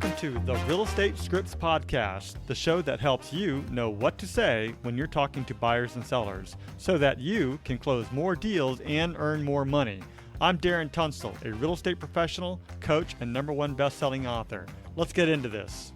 Welcome to the Real Estate Scripts Podcast, the show that helps you know what to say when you're talking to buyers and sellers so that you can close more deals and earn more money. I'm Darren Tunstall, a real estate professional, coach, and #1 best-selling author. Let's get into this.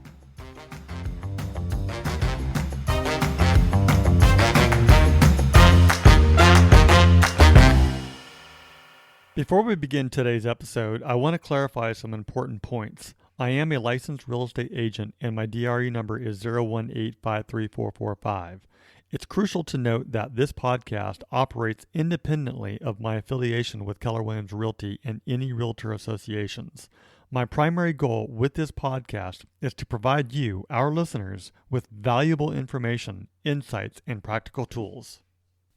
Before we begin today's episode, I want to clarify some important points. I am a licensed real estate agent and my DRE number is 018534445. It's crucial to note that this podcast operates independently of my affiliation with Keller Williams Realty and any realtor associations. My primary goal with this podcast is to provide you, our listeners, with valuable information, insights, and practical tools.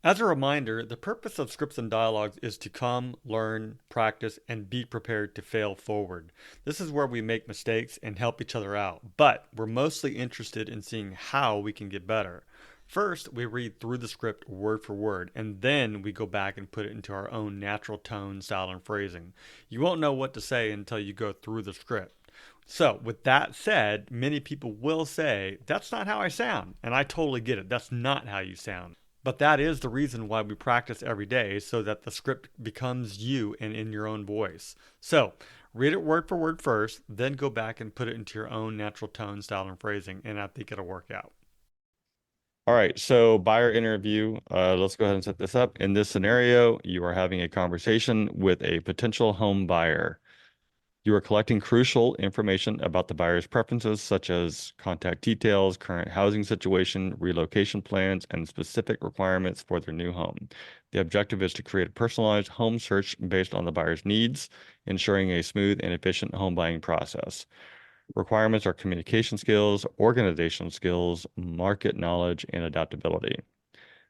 As a reminder, the purpose of Scripts and Dialogues is to come, learn, practice, and be prepared to fail forward. This is where we make mistakes and help each other out, but we're mostly interested in seeing how we can get better. First, we read through the script word for word, and then we go back and put it into our own natural tone, style, and phrasing. You won't know what to say until you go through the script. So, with that said, many people will say, that's not how I sound, and I totally get it. That's not how you sound. But that is the reason why we practice every day, so that the script becomes you and in your own voice. So, read it word for word first, then go back and put it into your own natural tone, style, and phrasing, and I think it'll work out. All right, so buyer interview. Let's go ahead and set this up. In this scenario, you are having a conversation with a potential home buyer. You are collecting crucial information about the buyer's preferences, such as contact details, current housing situation, relocation plans, and specific requirements for their new home. The objective is to create a personalized home search based on the buyer's needs, ensuring a smooth and efficient home buying process. Requirements are communication skills, organizational skills, market knowledge, and adaptability.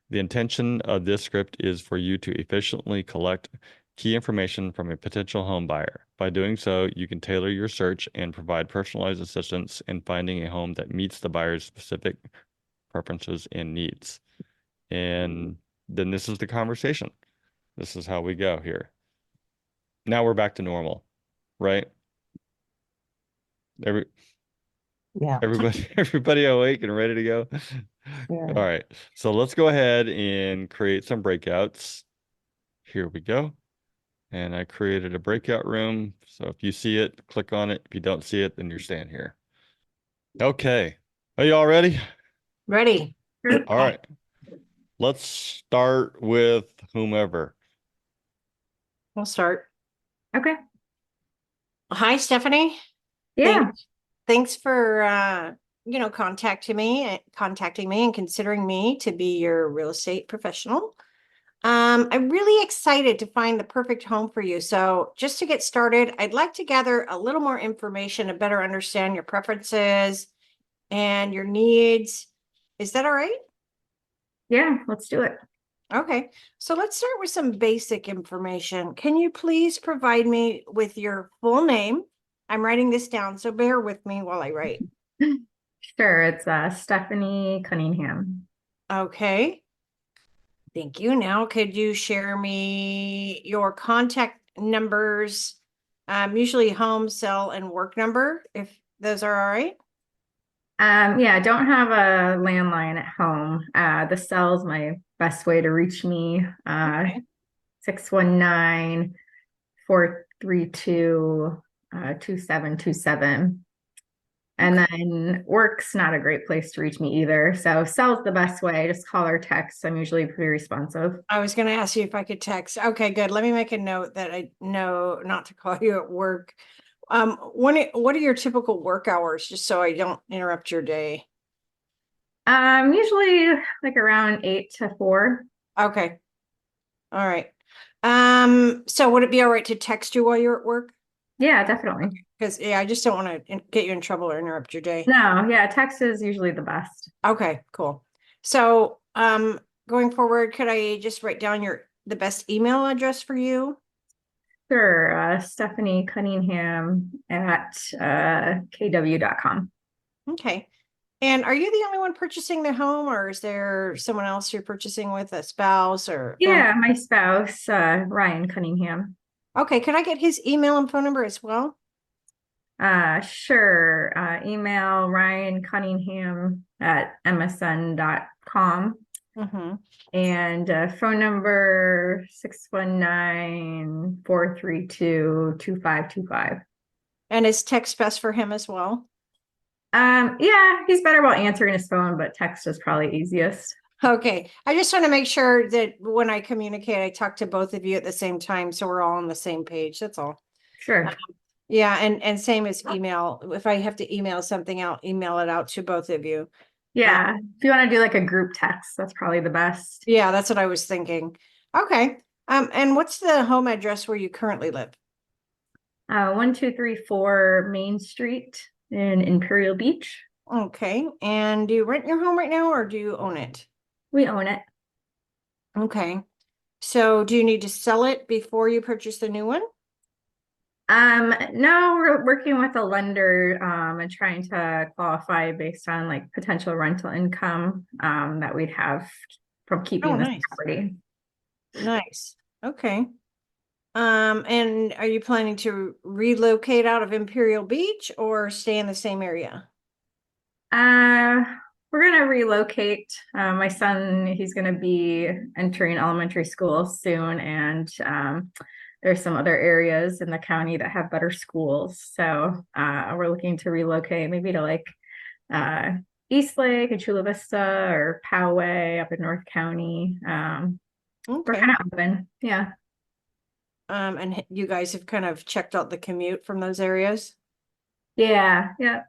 The intention of this script is for you to efficiently collect key information from a potential home buyer. By doing so, you can tailor your search and provide personalized assistance in finding a home that meets the buyer's specific preferences and needs. And then this is the conversation. This is how we go here. Now we're back to normal, right? Everybody awake and ready to go? Yeah. All right, so let's go ahead and create some breakouts. Here we go. And I created a breakout room. So if you see it, click on it. If you don't see it, then you're staying here. Okay. Are you all ready? Ready. All right. Let's start with whomever. We'll start. Okay. Hi, Stephanie. Yeah. Thanks for contacting me and considering me to be your real estate professional. I'm really excited to find the perfect home for you. So just to get started, I'd like to gather a little more information to better understand your preferences and your needs. Is that all right? Yeah, let's do it. Okay, so let's start with some basic information. Can you please provide me with your full name? I'm writing this down, so bear with me while I write. Sure. It's Stephanie Cunningham. Okay. Thank you. Now, could you share me your contact numbers, usually home, cell, and work number, if those are all right? Yeah, I don't have a landline at home. The cell is my best way to reach me. Okay. 619-432-2727. And then work's not a great place to reach me either. So cell's the best way. Just call or text. I'm usually pretty responsive. I was going to ask you if I could text. Okay, good. Let me make a note that I know not to call you at work. What are your typical work hours, just so I don't interrupt your day? Usually like around 8 to 4. Okay. All right. So would it be all right to text you while you're at work? Yeah, definitely. Because I just don't want to get you in trouble or interrupt your day. No, yeah, text is usually the best. Okay, cool. So, going forward, could I just write down the best email address for you? Sure. Stephanie Cunningham at kw.com. Okay. And are you the only one purchasing the home, or is there someone else you're purchasing with, a spouse or? Yeah, my spouse, Ryan Cunningham. Okay. Could I get his email and phone number as well? Sure. Email Ryan Cunningham at msn.com Mm-hmm. and phone number 619-432-2525. And is text best for him as well? Yeah, he's better about answering his phone, but text is probably easiest. Okay, I just want to make sure that when I communicate, I talk to both of you at the same time, so we're all on the same page. That's all. Sure. Yeah, and same as email. If I have to email something, I'll email it out to both of you. Yeah. If you want to do like a group text, that's probably the best. Yeah, that's what I was thinking. Okay. And what's the home address where you currently live? 1234 Main Street in Imperial Beach. Okay. And do you rent your home right now or do you own it? We own it. Okay. So do you need to sell it before you purchase the new one? No, we're working with a lender, and trying to qualify based on like potential rental income, that we'd have from Oh, keeping this nice. property. Nice. Okay. And are you planning to relocate out of Imperial Beach or stay in the same area? Uh, we're gonna relocate. My son, he's gonna be entering elementary school soon, and there's some other areas in the county that have better schools. So we're looking to relocate maybe to like uh, East Lake and Chula Vista or Poway up in North County. We're Okay. kind of open. Yeah. And you guys have kind of checked out the commute from those areas? Yeah. Yeah.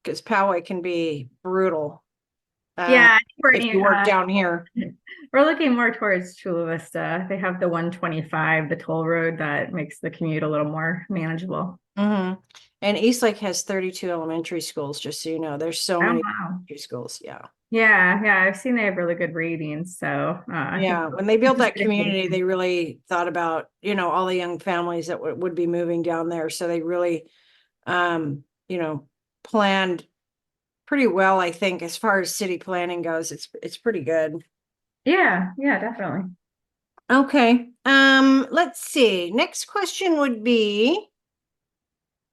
Because Poway can be brutal. Yeah. I think If you work down here. we're looking more towards Chula Vista. They have the 125, the toll road that makes the commute a little more manageable. Mm-hmm. And Eastlake has 32 elementary schools, just so you know. There's so Oh, many wow. elementary schools. Yeah. Yeah. Yeah. I've seen they have really good ratings. So I think Yeah. When they built that community, they really thought about, all the young families that would be moving down there. So they really, you know, planned pretty well, I think, as far as city planning goes. It's pretty good. Yeah. Yeah. Definitely. Okay. Let's see. Next question would be,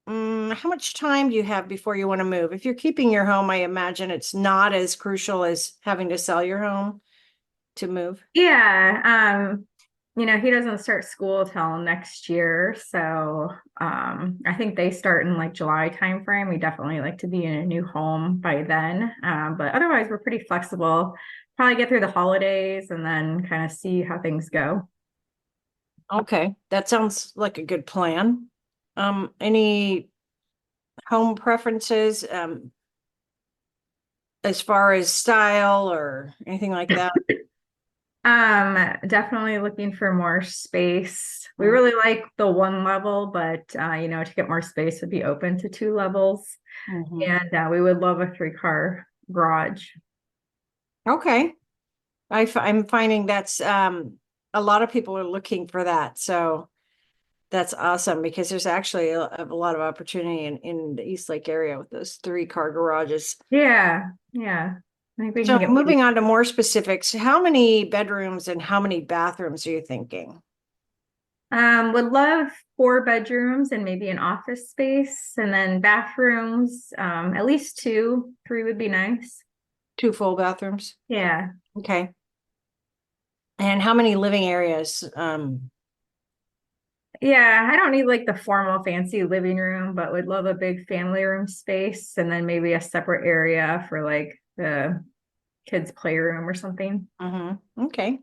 how much time do you have before you want to move? If you're keeping your home, I imagine it's not as crucial as having to sell your home to move. Yeah. He doesn't start school till next year. So I think they start in like July timeframe. We definitely like to be in a new home by then. But otherwise we're pretty flexible. Probably get through the holidays and then kind of see how things go. Okay, that sounds like a good plan. Any home preferences, as far as style or anything like that? Definitely looking for more space. We really like the one level, but to get more space would be open to two levels. Mhm. And we would love a 3-car garage. Okay. I'm finding that's a lot of people are looking for that. So that's awesome because there's actually a lot of opportunity in the East Lake area with those 3-car garages. Yeah, yeah. I think we So can get moving on to more specifics, how many bedrooms and how many bathrooms are you thinking? would love 4 bedrooms and maybe an office space, and then bathrooms, at least 2, 3 would be nice. 2 full bathrooms? Yeah. Okay. And how many living areas? Yeah, I don't need like the formal fancy living room, but would love a big family room space and then maybe a separate area for like the kids' playroom or something. Okay.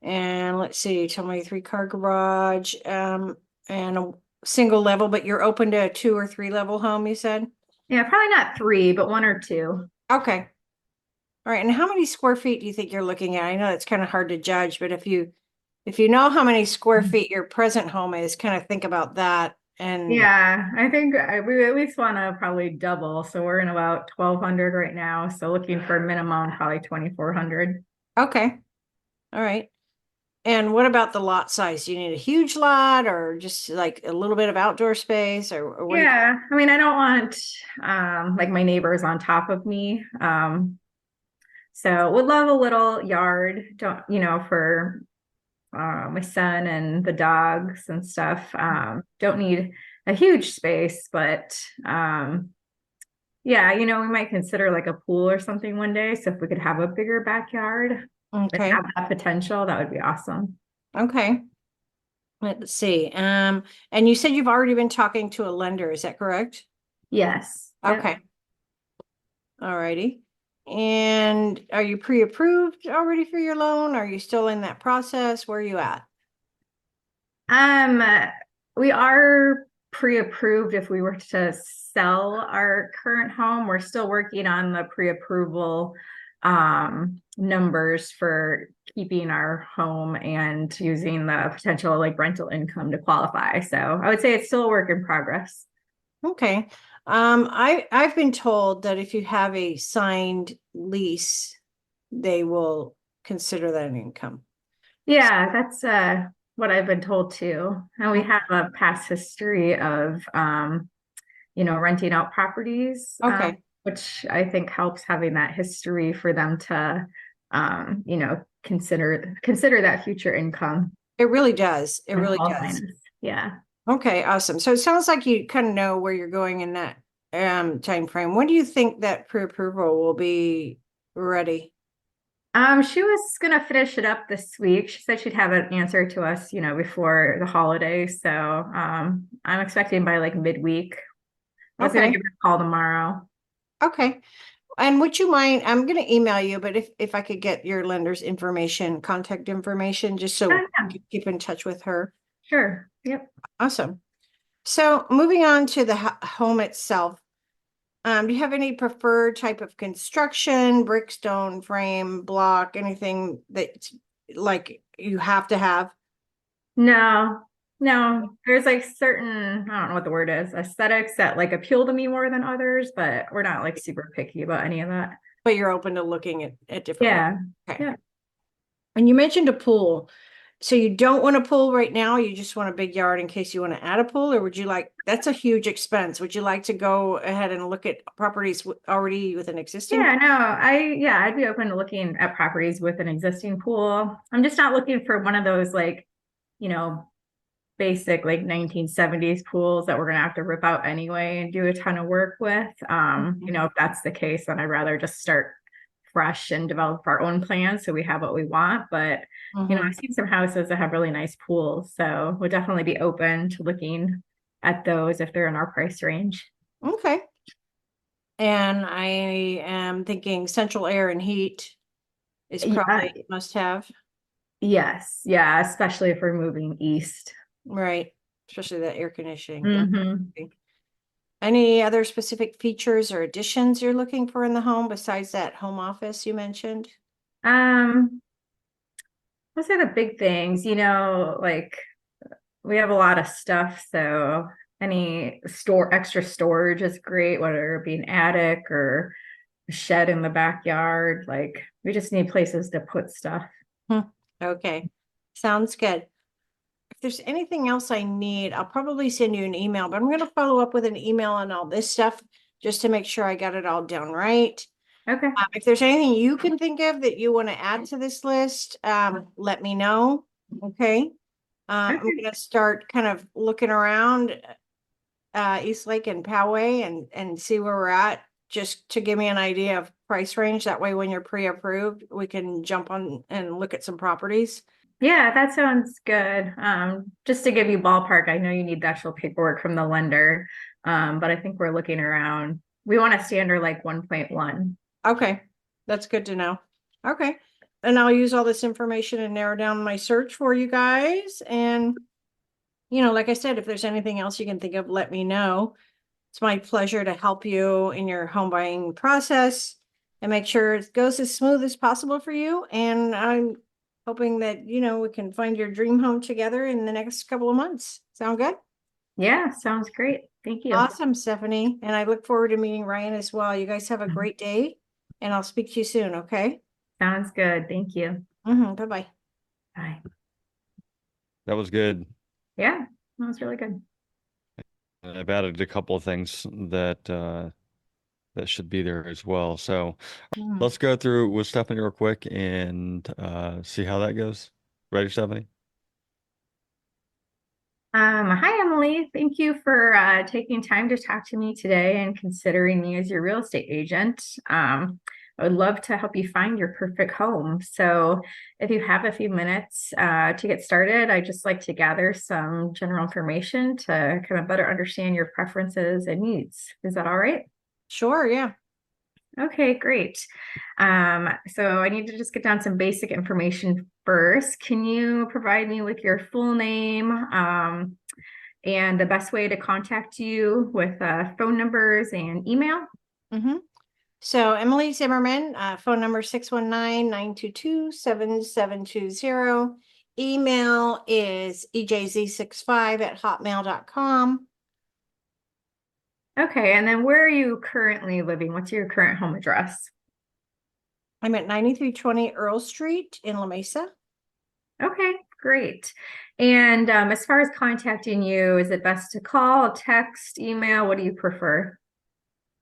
And let's see, tell me 3-car garage, and a single level, but you're open to a 2 or 3 level home, you said? Yeah, probably not 3, but 1 or 2. Okay. All right. And how many square feet do you think you're looking at? I know it's kind of hard to judge, but if you know how many square feet your present home is, kind of think about that. And Yeah, I think we at least want to probably double. So we're in about 1,200 right now. So looking for a minimum, probably 2,400. okay. All right. And what about the lot size? Do you need a huge lot or just like a little bit of outdoor space or what do you? Yeah, I mean, I don't want like my neighbors on top of me. So would love a little yard, don't for my son and the dogs and stuff. Don't need a huge space, but yeah, we might consider like a pool or something one day. So if we could have a bigger backyard and Okay, have that potential, that would be awesome. okay. Let's see. And you said you've already been talking to a lender, is that correct? Yes. Yep. Okay. All righty. And are you pre-approved already for your loan? Are you still in that process? Where are you at? Um, we are pre-approved if we were to sell our current home. We're still working on the pre-approval numbers for keeping our home and using the potential like rental income to qualify. So I would say it's still a work in progress. Okay. I've been told that if you have a signed lease, they will consider that an income. Yeah, that's what I've been told too. And we have a past history of renting out properties, Okay. which I think helps having that history for them to consider that future income It really does. It and really qualifying does. us. Yeah. Okay, awesome. So it sounds like you kind of know where you're going in that time frame. When do you think that pre-approval will be ready? She was gonna finish it up this week. She said she'd have an answer to us, before the holiday. So I'm expecting by like midweek. I was gonna Okay. give her a call tomorrow. Okay. And would you mind, I'm gonna email you, but if I could get your lender's information, contact information, just so Oh, we yeah, can keep in touch with her. sure. Yep. Awesome. So moving on to the home itself, do you have any preferred type of construction, brick, stone, frame, block, anything that like you have to have? No, no, there's like certain, I don't know what the word is, aesthetics that like appeal to me more than others, but we're not like super picky about any of that. But you're open to looking at different ones. Yeah. Okay. Yeah. And you mentioned a pool. So you don't want a pool right now, you just want a big yard in case you want to add a pool, or would you like, that's a huge expense. Would you like to go ahead and look at properties already with an existing? Yeah, no, I'd be open to looking at properties with an existing pool. I'm just not looking for one of those like, you know, basic like 1970s pools that we're gonna have to rip out anyway and do a ton of work with. If that's the case, then I'd rather just start fresh and develop our own plans so we have what we want. But Mhm. I've seen some houses that have really nice pools, so we'll definitely be open to looking at those if they're in our price range. Okay. And I am thinking central air and heat is Yeah, probably a must have, yes, yeah, especially if we're moving east. right? Especially that air conditioning. Hmm. Any other specific features or additions you're looking for in the home besides that home office you mentioned? Um, those are the big things, like we have a lot of stuff, so any extra storage is great, whether it be an attic or a shed in the backyard. Like we just need places to put stuff. Okay, sounds good. If there's anything else I need, I'll probably send you an email, but I'm gonna follow up with an email on all this stuff just to make sure I got it all down right. Okay. If there's anything you can think of that you want to add to this list, let me know. Okay. I'm Okay. gonna start kind of looking around East Lake and Poway and see where we're at, just to give me an idea of price range. That way, when you're pre-approved, we can jump on and look at some properties. Yeah, that sounds good. Just to give you ballpark, I know you need the actual paperwork from the lender. But I think we're looking around, we want a standard like 1.1. Okay, that's good to know. Okay, and I'll use all this information and narrow down my search for you guys. And, like I said, if there's anything else you can think of, let me know. It's my pleasure to help you in your home buying process and make sure it goes as smooth as possible for you. And I'm hoping that, we can find your dream home together in the next couple of months. Sound good? Yeah, sounds great. Thank you. Awesome, Stephanie. And I look forward to meeting Ryan as well. You guys have a great day and I'll speak to you soon. Okay. Sounds good. Thank you. Bye-bye. Bye. That was good. Yeah, that was really good. I've added a couple of things that should be there as well. So let's go through with Stephanie real quick and see how that goes. Ready, Stephanie? Hi, Emily. Thank you for taking time to talk to me today and considering me as your real estate agent. I would love to help you find your perfect home. So, if you have a few minutes to get started, I'd just like to gather some general information to kind of better understand your preferences and needs. Is that all right? Sure, yeah. Okay, great. So I need to just get down some basic information first. Can you provide me with your full name, and the best way to contact you with phone numbers and email? Mm-hmm. So Emily Zimmerman, phone number 619-922-7720. Email is ejz65@hotmail.com. Okay, and then where are you currently living? What's your current home address? I'm at 9320 Earl Street in La Mesa. Okay, great. And as far as contacting you, is it best to call, text, email? What do you prefer?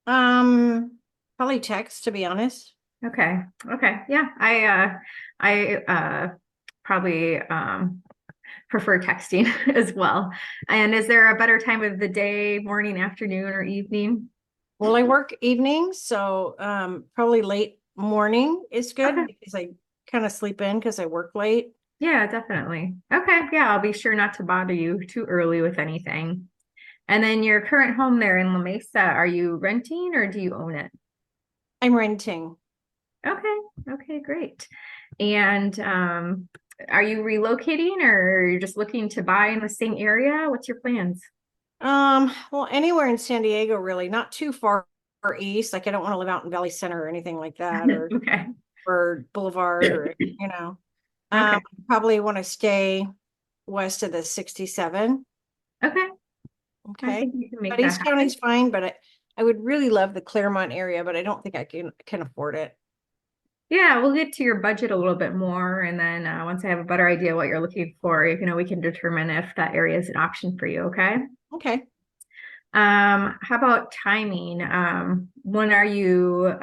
Probably text, to be honest. Okay. Okay. Yeah. I probably prefer texting as well. And is there a better time of the day, morning, afternoon, or evening? Well, I work evenings, so probably late morning is good Okay. because I kind of sleep in because I work late. Yeah, definitely. Okay. Yeah, I'll be sure not to bother you too early with anything. And then your current home there in La Mesa, are you renting or do you own it? I'm renting. Okay. Okay, great. And are you relocating or you're just looking to buy in the same area? What's your plans? Well, anywhere in San Diego, really, not too far east. Like I don't want to live out in Valley Center or anything like that, Okay. or Boulevard, or Okay. probably want to stay west of the 67. Okay. I Okay. think you can make But that East happen. County's fine, but I would really love the Claremont area, but I don't think I can afford it. Yeah, we'll get to your budget a little bit more. And then once I have a better idea what you're looking for, we can determine if that area is an option for you. Okay. Okay. How about timing? When are you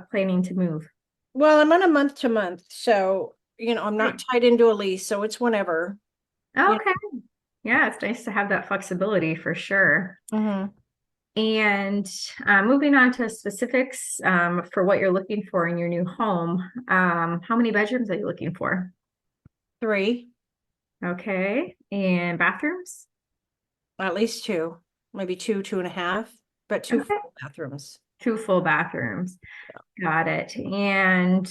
planning to move? Well, I'm on a month to month, so I'm Great. not tied into a lease, so it's whenever. You Okay. Yeah, it's nice to have that flexibility for sure. know. And moving on to specifics for what you're looking for in your new home, how many bedrooms are you looking for? 3, Okay. And bathrooms? at least 2, maybe 2.5, but 2 Okay. full bathrooms. Two full bathrooms. Got it. And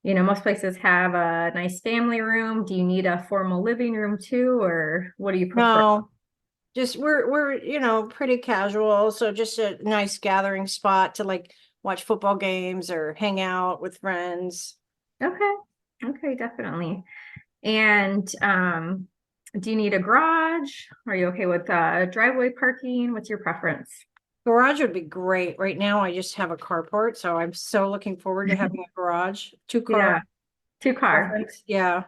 most places have a nice family room. Do you need a formal living room too, or what do you prefer? No, just we're pretty casual, so just a nice gathering spot to like watch football games or hang out with friends. Okay. Okay, definitely. And do you need a garage? Are you okay with driveway parking? What's your preference? Garage would be great. Right now, I just have a carport, so I'm so looking forward to having a garage. 2 car Yeah, two car. preference. Yeah.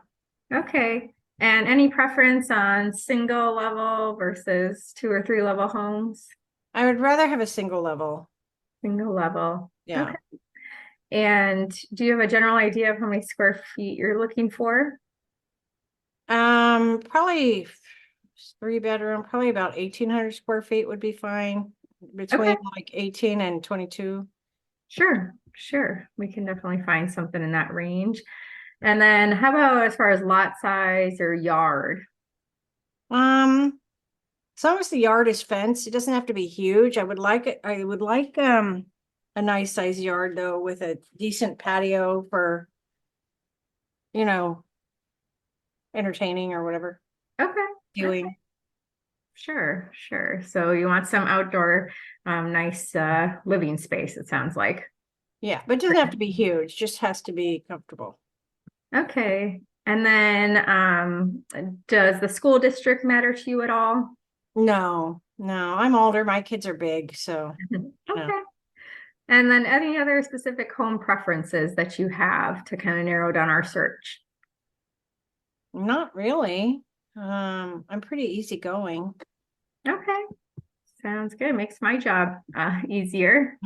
Okay. And any preference on single level versus two or three level homes? I would rather have a single level. Single level. Yeah. Okay. And do you have a general idea of how many square feet you're looking for? Probably 3 bedroom, probably about 1,800 square feet would be fine. Okay. Between like 18 and 22. Sure, sure. We can definitely find something in that range. And then how about as far as lot size or yard? As long as the yard is fenced, it doesn't have to be huge. I would like it. I would like a nice size yard though, with a decent patio for, you know, entertaining or whatever Okay. doing. Sure, sure. So you want some outdoor, nice living space, it sounds like. Yeah, but it doesn't have to be huge, just has to be comfortable. Okay. And then does the school district matter to you at all? No, no, I'm older. My kids are big, so no. Okay. And then any other specific home preferences that you have to kind of narrow down our search? Not really. I'm pretty easygoing. Okay. Sounds good. Makes my job easier.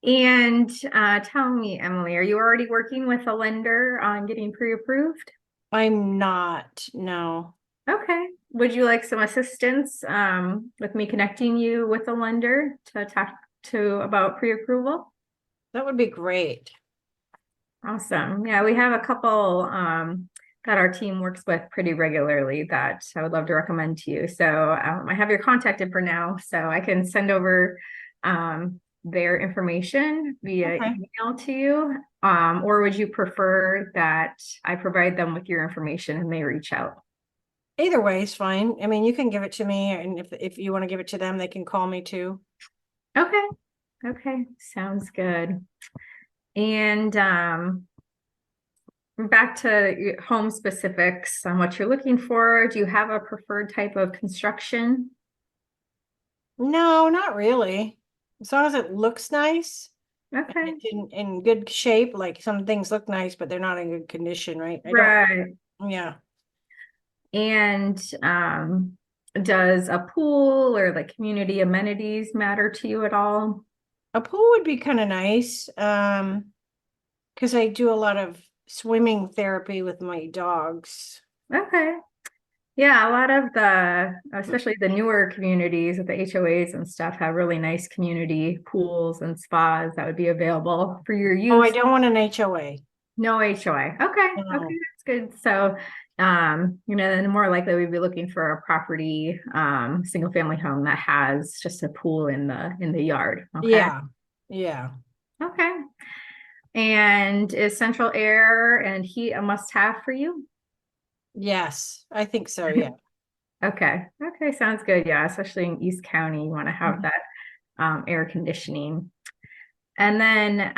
And tell me, Emily, are you already working with a lender on getting pre-approved? I'm not, no. Okay. would you like some assistance with me connecting you with a lender to talk to about pre-approval? That would be great. Awesome. Yeah, we have a couple that our team works with pretty regularly that I would love to recommend to you. So I have your contact info now, so I can send over their information via Okay. email to you. Or would you prefer that I provide them with your information and they reach out? Either way is fine. I mean, you can give it to me, and if you want to give it to them, they can call me too. Okay. Okay. Sounds good. And back to home specifics on what you're looking for. Do you have a preferred type of construction? No, not really. As long as it looks nice and Okay. it's in good shape, like some things look nice, but they're not in good condition, right? Right. Yeah. And does a pool or like community amenities matter to you at all? A pool would be kind of nice. Because I do a lot of swimming therapy with my dogs. Okay. Yeah, a lot of the, especially the newer communities with the HOAs and stuff, have really nice community pools and spas that would be available for your Oh, I use. don't want an HOA. No HOA. Okay. No. Okay, that's good. So, then more likely we'd be looking for a property, single family home that has just a pool in the yard. Okay. Yeah. Yeah. Okay. And is central air and heat a must-have for you? Yes, I think so. Yeah. Okay. Okay, sounds good. Yeah, especially in East County, you want to have Mhm. that air conditioning. And then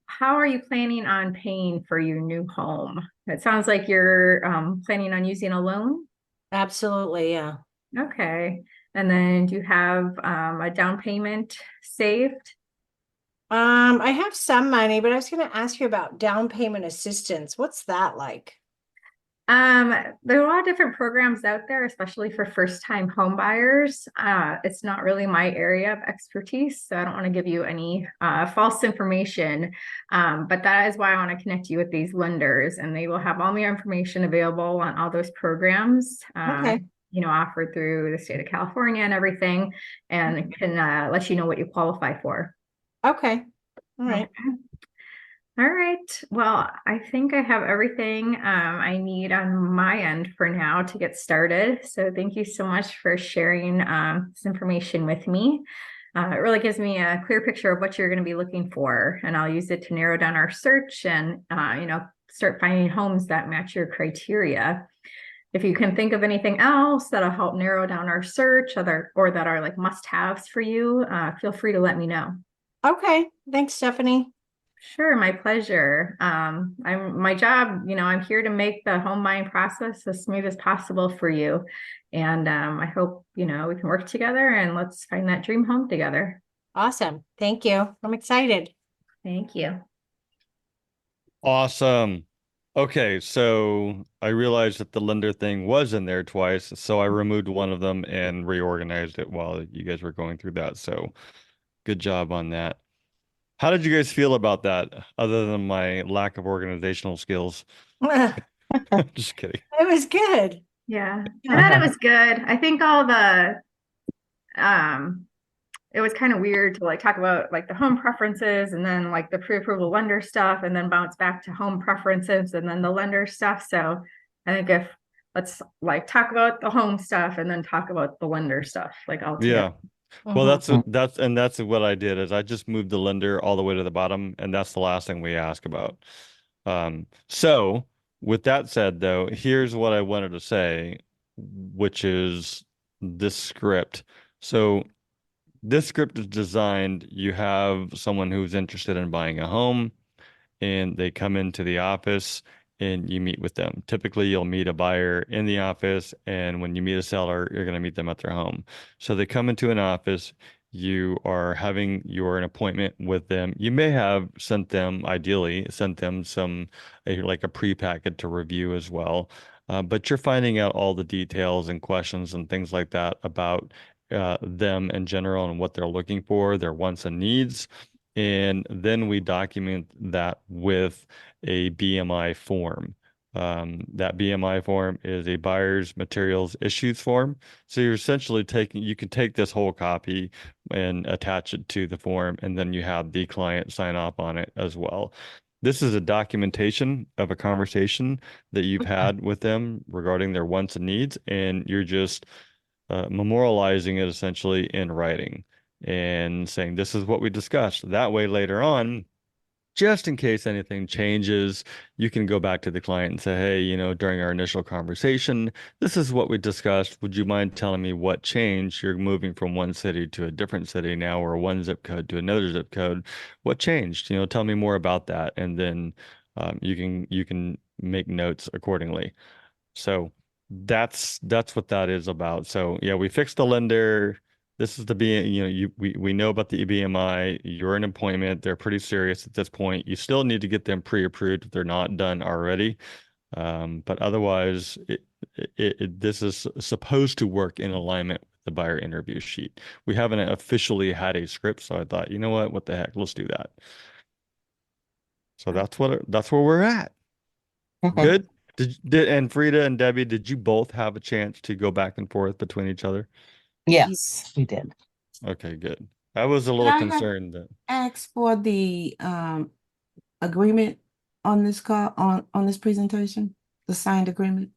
how are you planning on paying for your new home? It sounds like you're planning on using a loan. Absolutely. Yeah. Okay. And then do you have a down payment saved? I have some money, but I was going to ask you about down payment assistance. What's that like? There are a lot of different programs out there, especially for first-time home buyers. It's not really my area of expertise, so I don't want to give you any false information. But that is why I want to connect you with these lenders, and they will have all your information available on all those programs. Okay. Offered through the state of California and everything, and can let you know what you qualify for. Okay. All right. Okay. All right. Well, I think I have everything I need on my end for now to get started. So thank you so much for sharing this information with me. It really gives me a clear picture of what you're going to be looking for, and I'll use it to narrow down our search and, start finding homes that match your criteria. If you can think of anything else that'll help narrow down our search or that are like must-haves for you, feel free to let me know. Okay. Thanks, Stephanie. Sure, my pleasure. I'm my job, I'm here to make the home buying process as smooth as possible for you. And I hope, we can work together and let's find that dream home together. Awesome. Thank you. I'm excited. Thank you. Awesome. Okay, so I realized that the lender thing was in there twice, so I removed one of them and reorganized it while you guys were going through that. So good job on that. How did you guys feel about that, other than my lack of organizational skills? It Just kidding. was good. Yeah, I thought it was good. I think it was kind of weird to like talk about like the home preferences and then like the pre-approval lender stuff and then bounce back to home preferences and then the lender stuff. So I think let's like talk about the home stuff and then talk about the lender stuff like all together. Yeah. Well, Mhm. that's what I did is I just moved the lender all the way to the bottom, and that's the last thing we ask about. So with that said, though, here's what I wanted to say, which is this script. So this script is designed, you have someone who's interested in buying a home, and they come into the office and you meet with them. Typically, you'll meet a buyer in the office, and when you meet a seller, you're going to meet them at their home. So they come into an office, you are having an appointment with them. You may have ideally sent them like a pre-packet to review as well. But you're finding out all the details and questions and things like that about them in general and what they're looking for, their wants and needs. And then we document that with a BMI form. That BMI form is a buyer's materials issues form. So you're essentially you can take this whole copy and attach it to the form, and then you have the client sign off on it as well. This is a documentation of a conversation that you've had with them regarding their wants and needs, and you're just memorializing it essentially in writing and saying, this is what we discussed. That way, later on, just in case anything changes, you can go back to the client and say, hey, during our initial conversation, this is what we discussed. Would you mind telling me what changed? You're moving from one city to a different city now, or one zip code to another zip code. What changed? Tell me more about that. And then you can make notes accordingly. So that's what that is about. So yeah, we fixed the lender. This is the we know about the BMI. You're in employment. They're pretty serious at this point. You still need to get them pre-approved if they're not done already. But otherwise, this is supposed to work in alignment with the buyer interview sheet. We haven't officially had a script, so I thought, you know what the heck, let's do that. So that's where we're at. Good. And Frida and Debbie, did you both have a chance to go back and forth between each other? Yes, we did. Okay, good. I was a little I have- concerned that Ask for the agreement on this call on this presentation, the signed agreement,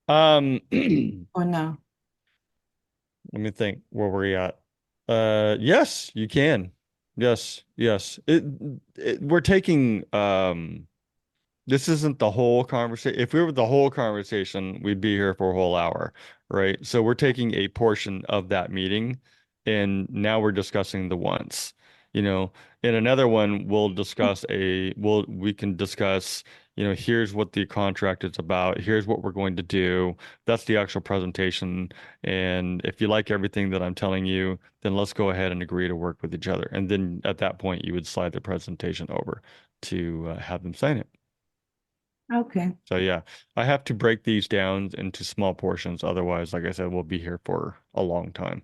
let or no? me think where we're at. Yes, you can. Yes. We're taking this isn't the whole conversation. If we were the whole conversation, we'd be here for a whole hour, right? So we're taking a portion of that meeting, and now we're discussing the wants. In another one, we can discuss, here's what the contract is about. Here's what we're going to do. That's the actual presentation. And if you like everything that I'm telling you, then let's go ahead and agree to work with each other. And then at that point, you would slide the presentation over to have them sign it. Okay. So yeah, I have to break these down into small portions. Otherwise, like I said, we'll be here for a long time.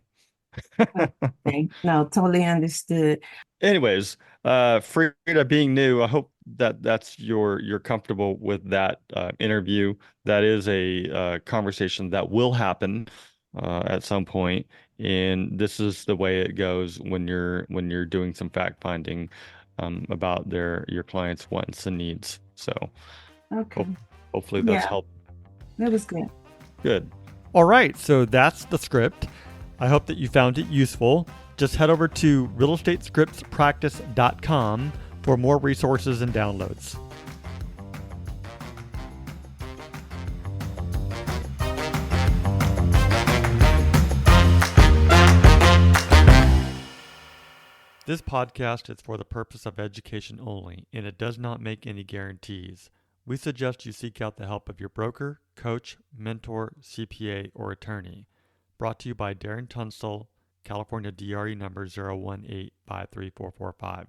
Okay. No, totally understood. Anyways, Frida, being new, I hope that's you're comfortable with that interview. That is a conversation that will happen at some point, and this is the way it goes when you're doing some fact finding about your clients' wants and needs. So Okay. hopefully that's Yeah. helped. That was good. Good. All right, so that's the script. I hope that you found it useful. Just head over to realestatescriptspractice.com for more resources and downloads. This podcast is for the purpose of education only, and it does not make any guarantees. We suggest you seek out the help of your broker, coach, mentor, CPA, or attorney. Brought to you by Darren Tunstall, California DRE number 018534445.